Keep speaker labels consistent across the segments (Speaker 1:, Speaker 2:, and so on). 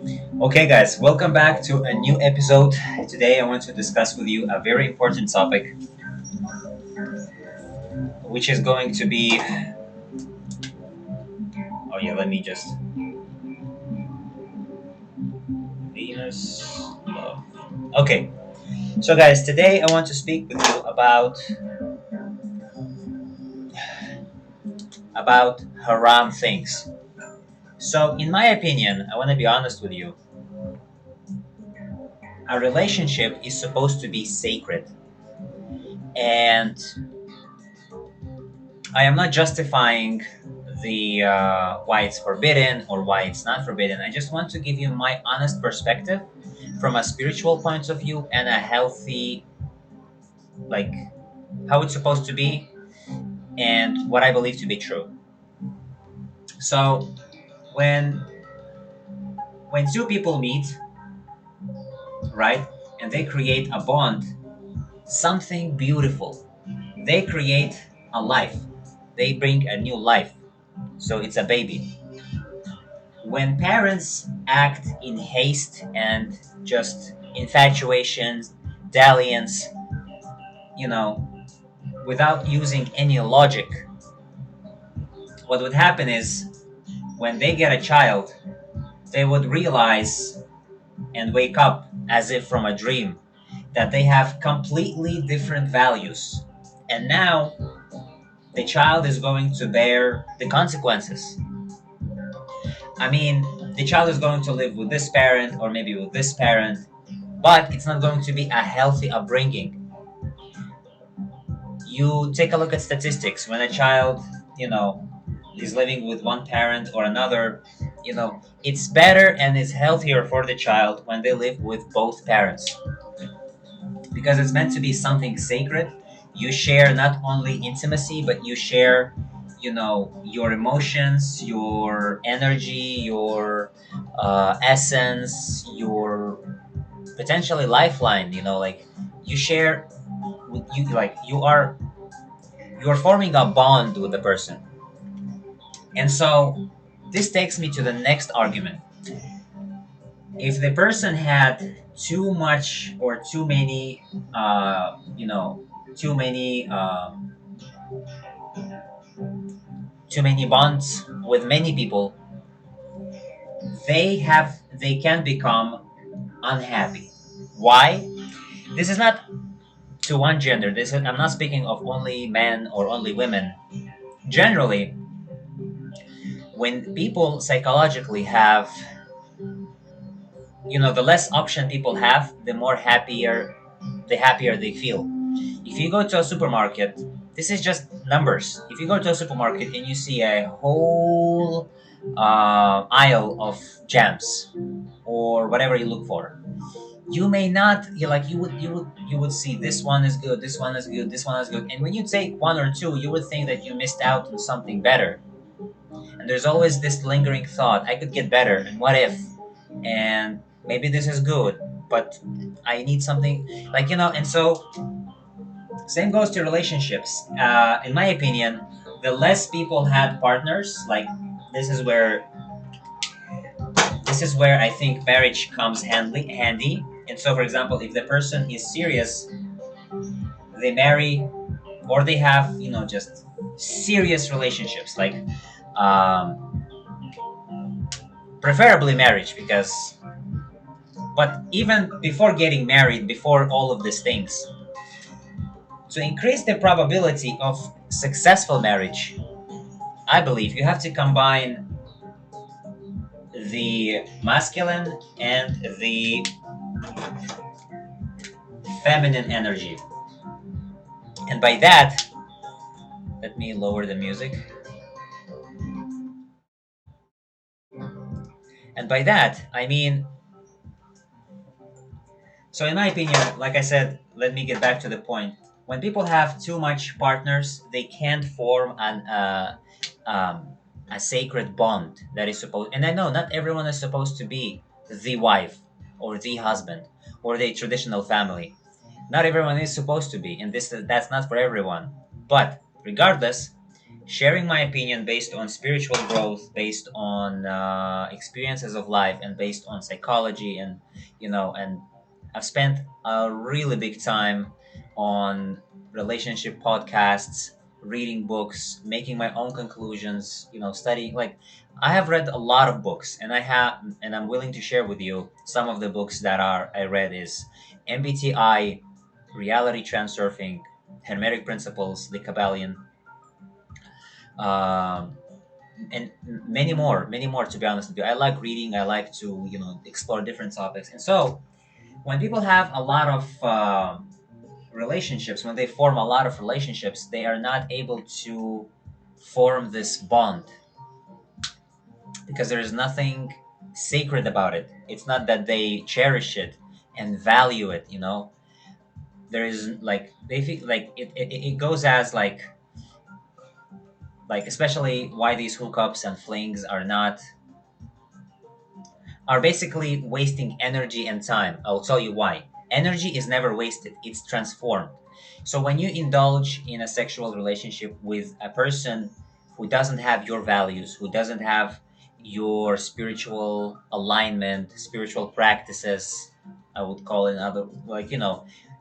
Speaker 1: Okay, guys, welcome back to a new episode. Today, I want to discuss with you a very important topic, which is going to be. Oh, yeah, let me just. Venus love. Okay, so, guys, today I want to speak with you about haram things. So, in my opinion, I want to be honest with you. A relationship is supposed to be sacred, and I am not justifying the why it's forbidden or why it's not forbidden. I just want to give you my honest perspective from a spiritual point of view and a healthy, like how it's supposed to be and what I believe to be true. So when when two people meet, right, and they create a bond, something beautiful. They create a life. They bring a new life. So it's a baby. When parents act in haste and just infatuations, dalliance, you know, without using any logic, what would happen is when they get a child, they would realize and wake up as if from a dream that they have completely different values. And now the child is going to bear the consequences. I mean, the child is going to live with this parent or maybe with this parent, but it's not going to be a healthy upbringing. You take a look at statistics when a child, you know, is living with one parent or another, it's better and it's healthier for the child when they live with both parents because it's meant to be something sacred. You share not only intimacy, but you share, your emotions, your energy, your essence, your potentially lifeline. Like you share, you like you're forming a bond with the person. And so this takes me to the next argument. If the person had too much or too many, too many, too many bonds with many people, they can become unhappy. Why? This is not to one gender. I'm not speaking of only men or only women. Generally, when people psychologically have, the less option people have, the happier they feel. If you go to a supermarket, this is just numbers. If you go to a supermarket and you see a whole aisle of jams or whatever you look for, you may not you would see this one is good, this one is good, this one is good, and when you take one or two, you would think that you missed out on something better. And there's always this lingering thought, I could get better, and what if, and maybe this is good, but I need something, and so same goes to relationships. In my opinion, the less people had partners, like this is where this is where I think marriage comes handy. And so, for example, if the person is serious, they marry or they have, just serious relationships, like um, preferably marriage, because but even before getting married, before all of these things, to increase the probability of successful marriage, I believe you have to combine the masculine and the feminine energy. And by that, let me lower the music. And by that, I mean, so in my opinion, like I said, let me get back to the point. When people have too much partners, they can't form um, a sacred bond that is supposed. And I know not everyone is supposed to be the wife or the husband or the traditional family. Not everyone is supposed to be, and that's not for everyone. But regardless, sharing my opinion based on spiritual growth, based on experiences of life, and based on psychology, and and I've spent a really big time on relationship podcasts, reading books, making my own conclusions, studying. Like, I have read a lot of books, and I'm willing to share with you some of the books that are I read is MBTI, Reality Transurfing, Hermetic Principles, The Kabbalion, um, and many more. To be honest with you, I like reading. I like to explore different topics, and so when people have a lot of relationships, when they form a lot of relationships, they are not able to form this bond because there is nothing sacred about it. It's not that they cherish it and value it. There is like they feel like it goes as like especially why these hookups and flings are basically wasting energy and time. I'll tell you why. Energy is never wasted, it's transformed. So when you indulge in a sexual relationship with a person who doesn't have your values, who doesn't have your spiritual alignment, spiritual practices, I would call it other, like,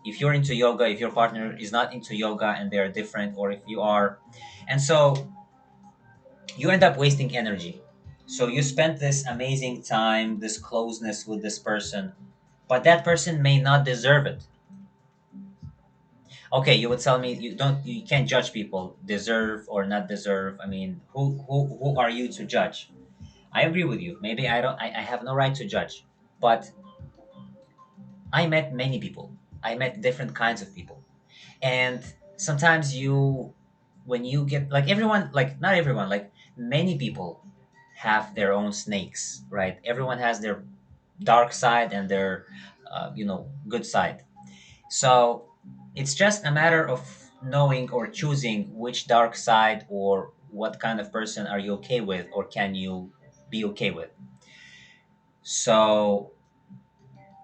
Speaker 1: if you're into yoga, if your partner is not into yoga and they're different, or if you are. And so you end up wasting energy. So you spent this amazing time, this closeness with this person, but that person may not deserve it. Okay, you would tell me you can't judge people deserve or not deserve. I mean, who are you to judge? I agree with you. Maybe I have no right to judge. But I met many people. I met different kinds of people. And sometimes when you get like everyone, like not everyone, like many people have their own snakes, right? Everyone has their dark side and their good side. So it's just a matter of knowing or choosing which dark side or what kind of person are you okay with or can you be okay with. So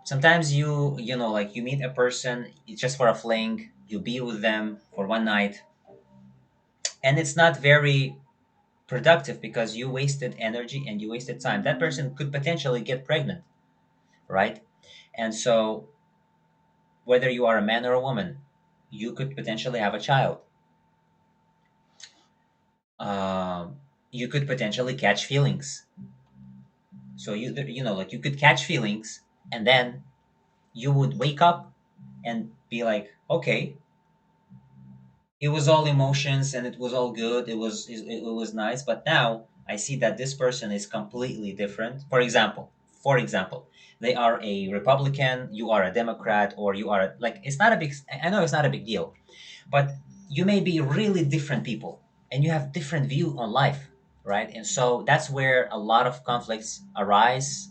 Speaker 1: sometimes like you meet a person, it's just for a fling, you be with them for one night, and it's not very productive because you wasted energy and you wasted time. That person could potentially get pregnant, right? And so whether you are a man or a woman, you could potentially have a child. You could potentially catch feelings. So like you could catch feelings, and then you would wake up and be like, okay, it was all emotions and it was all good. It was nice, but now I see that this person is completely different. For example, they are a Republican, you are a Democrat, or you are like, it's not a big. I know it's not a big deal, but you may be really different people and you have different view on life, right? And so that's where a lot of conflicts arise.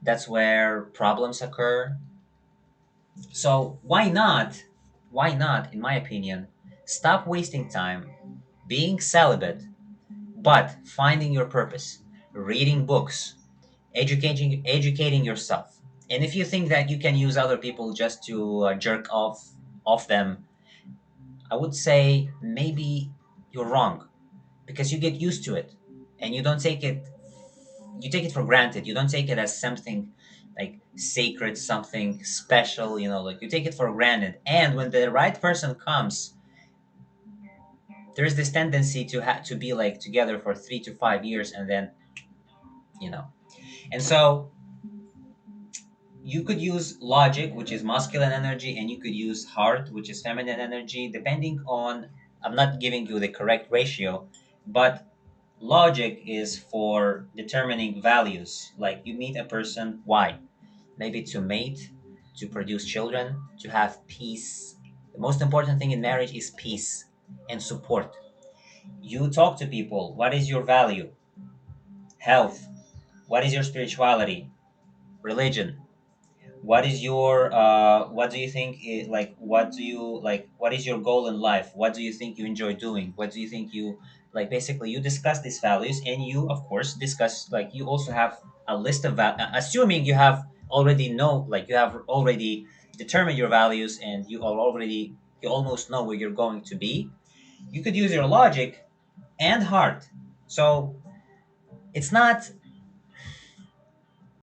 Speaker 1: That's where problems occur. So why not, in my opinion, stop wasting time being celibate, but finding your purpose, reading books, educating yourself. And if you think that you can use other people just to jerk off them, I would say maybe you're wrong, because you get used to it and you take it for granted. You don't take it as something like sacred, something special, like you take it for granted. And when the right person comes, there's this tendency to be like together for 3 to 5 years, and then you know. And so you could use logic, which is masculine energy, and you could use heart, which is feminine energy, depending on. I'm not giving you the correct ratio, but logic is for determining values. Like you meet a person, why? Maybe to mate, to produce children, to have peace. The most important thing in marriage is peace and support. You talk to people, what is your value? Health. What is your spirituality? Religion. What do you think like what do you like what is your goal in life? What do you think you enjoy doing? What do you think you like? Basically, you discuss these values, and you of course discuss, like, you also have a list of assuming you have already know, like, you have already determined your values, and you almost know where you're going to be. You could use your logic and heart. So it's not